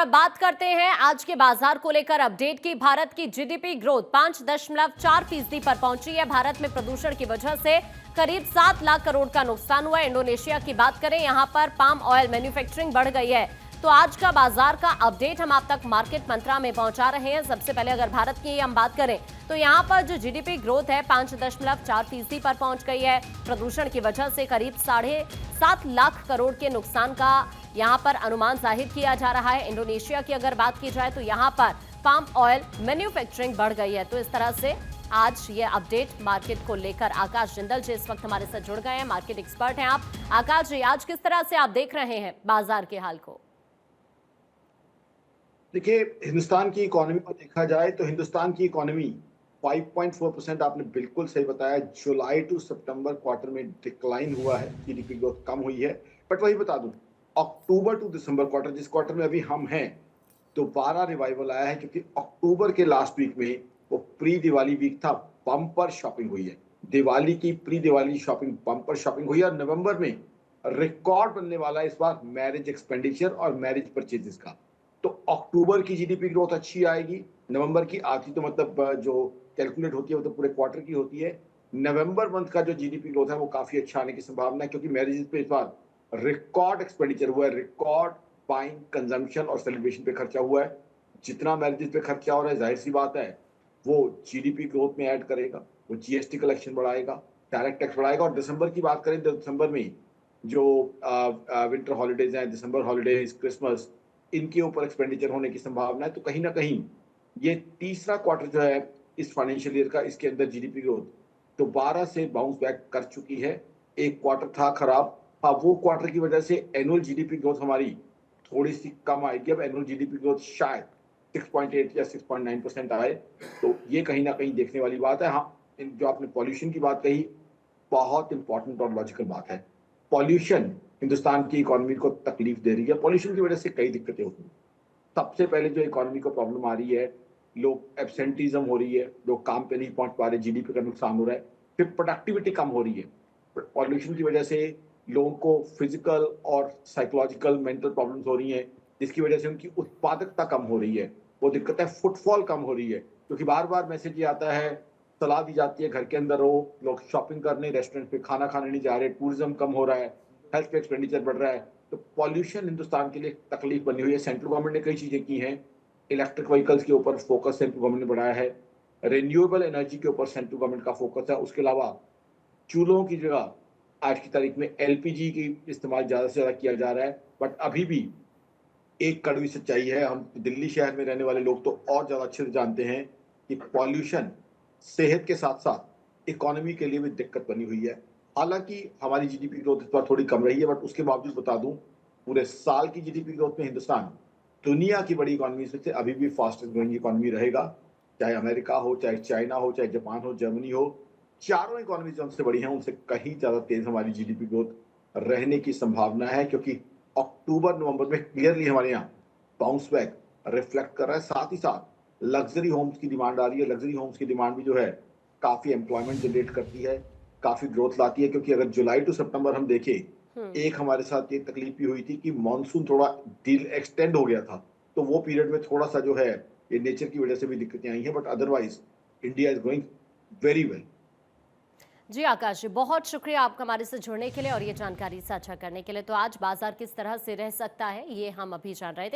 अब बात करते हैं आज के बाजार को लेकर अपडेट की। भारत की जीडीपी ग्रोथ 5.4% पर पहुंची है। भारत में प्रदूषण की वजह से करीब 7 लाख करोड़ का नुकसान हुआ है। इंडोनेशिया की बात करें, यहां पर पाम ऑयल मैन्युफैक्चरिंग बढ़ गई है। तो आज का बाजार का अपडेट हम आप तक मार्केट मंत्रा में पहुंचा रहे हैं। सबसे पहले अगर भारत की हम बात करें तो यहां पर जो जीडीपी ग्रोथ है 5.4% पर पहुंच गई है। प्रदूषण की वजह से करीब 7.5 लाख करोड़ के नुकसान का यहां पर अनुमान जाहिर किया जा रहा है। इंडोनेशिया की अगर बात की जाए तो यहां पर पाम ऑयल मैन्युफैक्चरिंग बढ़ गई है। तो इस तरह से आज ये अपडेट मार्केट को लेकर आकाश जिंदल जी इस वक्त हमारे साथ जुड़ गए हैं। मार्केट एक्सपर्ट हैं आप। आकाश जी, आज किस तरह से आप देख रहे हैं बाजार के हाल को? देखिए, हिंदुस्तान की इकोनॉमी को देखा जाए तो हिंदुस्तान की इकोनॉमी 5.4%, आपने बिल्कुल सही बताया, जुलाई टू सितंबर क्वार्टर में डिक्लाइन हुआ है, जीडीपी ग्रोथ कम हुई है। बट वही बता दूं, अक्टूबर टू दिसंबर क्वार्टर, जिस क्वार्टर में अभी हम हैं, दोबारा रिवाइवल आया है, क्योंकि अक्टूबर के लास्ट वीक में वो प्री दिवाली वीक था, बम्पर शॉपिंग हुई है। दिवाली की pre Diwali shopping, bumper shopping हुई है। और नवंबर में रिकॉर्ड बनने वाला है इस बार मैरिज एक्सपेंडिचर और मैरिज परचेजेस का। तो अक्टूबर की जीडीपी ग्रोथ अच्छी आएगी। नवंबर की आती तो मतलब जो कैलकुलेट होती है वो तो पूरे क्वार्टर की होती है। नवंबर मंथ का जो जीडीपी ग्रोथ है वो काफी अच्छा आने की संभावना है, क्योंकि मैरिजेस पे इस बार रिकॉर्ड एक्सपेंडिचर हुआ है, रिकॉर्ड बाइंग, कंजम्पशन और सेलिब्रेशन पे खर्चा हुआ है। जितना मैरिजेस पे खर्चा हो रहा है, जाहिर सी बात है वो जीडीपी ग्रोथ में ऐड करेगा, वो जीएसटी कलेक्शन बढ़ाएगा, डायरेक्ट टैक्स बढ़ाएगा। और दिसंबर की बात करें तो दिसंबर में जो विंटर हॉलीडेज हैं, दिसंबर हॉलीडेज, क्रिसमस, इनके ऊपर एक्सपेंडिचर होने की संभावना है। तो कहीं ना कहीं ये तीसरा क्वार्टर जो है इस फाइनेंशियल ईयर का, इसके अंदर जीडीपी ग्रोथ दोबारा से बाउंस बैक कर चुकी है। एक क्वार्टर था खराब, हाँ, वो क्वार्टर की वजह से एनुअल जीडीपी ग्रोथ हमारी थोड़ी सी कम आएगी। अब एनुअल जीडीपी ग्रोथ शायद 6.8 या 6.9% आए, तो ये कहीं ना कहीं देखने वाली बात है। हाँ, जो आपने पॉल्यूशन की बात कही, बहुत इंपॉर्टेंट और लॉजिकल बात है। पॉल्यूशन हिंदुस्तान की इकोनॉमी को तकलीफ दे रही है। पॉल्यूशन की वजह से कई दिक्कतें होती हैं। सबसे पहले जो इकोनॉमी को प्रॉब्लम आ रही है, लोग एब्सेंटीज्म हो रही है, लोग काम पे नहीं पहुंच पा रहे, जीडीपी का नुकसान हो रहा है। फिर प्रोडक्टिविटी कम हो रही है। पॉल्यूशन की वजह से लोगों को फिजिकल और साइकोलॉजिकल मेंटल प्रॉब्लम्स हो रही हैं, जिसकी वजह से उनकी उत्पादकता कम हो रही है। वो दिक्कत है, फुटफॉल कम हो रही है, क्योंकि बार बार मैसेज ये आता है, सलाह दी जाती है घर के अंदर रहो, लोग शॉपिंग करने, रेस्टोरेंट पे खाना खाने नहीं जा रहे, टूरिज्म कम हो रहा है, हेल्थ पे एक्सपेंडिचर बढ़ रहा है। तो पॉल्यूशन हिंदुस्तान के लिए तकलीफ बनी हुई है। सेंट्रल गवर्नमेंट ने कई चीजें की हैं। इलेक्ट्रिक व्हीकल्स के ऊपर फोकस सेंट्रल गवर्नमेंट ने बढ़ाया है। रिन्यूएबल एनर्जी के ऊपर सेंट्रल गवर्नमेंट का फोकस है। उसके अलावा चूल्हों की जगह आज की तारीख में एलपीजी की इस्तेमाल ज्यादा से ज्यादा किया जा रहा है। बट अभी भी एक कड़वी सच्चाई है, हम दिल्ली शहर में रहने वाले लोग तो और ज्यादा अच्छे से जानते हैं कि पॉल्यूशन सेहत के साथ साथ इकोनॉमी के लिए भी दिक्कत बनी हुई है। हालांकि हमारी जीडीपी ग्रोथ इस बार थोड़ी कम रही है, बट उसके बावजूद बता दूं, पूरे साल की जीडीपी ग्रोथ में हिंदुस्तान दुनिया की बड़ी इकोनॉमी से अभी भी फास्टेस्ट ग्रोइंग इकोनॉमी रहेगा। चाहे अमेरिका हो, चाहे चाइना हो, चाहे जापान हो, जर्मनी हो, चारों इकोनॉमी जो हमसे बड़ी हैं उनसे कहीं ज्यादा तेज हमारी जीडीपी ग्रोथ रहने की संभावना है, क्योंकि अक्टूबर नवंबर में क्लियरली हमारे यहाँ बाउंस बैक रिफ्लेक्ट कर रहा है। साथ ही साथ लग्जरी होम्स की डिमांड आ रही है। लग्जरी होम्स की डिमांड भी जो है काफी एम्प्लॉयमेंट जनरेट करती है, काफी ग्रोथ लाती है। क्योंकि अगर जुलाई टू सितंबर हम देखें, एक हमारे साथ ये तकलीफ भी हुई थी कि मॉनसून थोड़ा डील एक्सटेंड हो गया था, तो वो पीरियड में थोड़ा सा जो है ये नेचर की वजह से भी दिक्कतें आई हैं। But otherwise India is going very well. जी आकाश जी, बहुत शुक्रिया आपका हमारे से जुड़ने के लिए और ये जानकारी साझा करने के लिए। तो आज बाजार किस तरह से रह सकता है ये हम अभी जान रहे थे।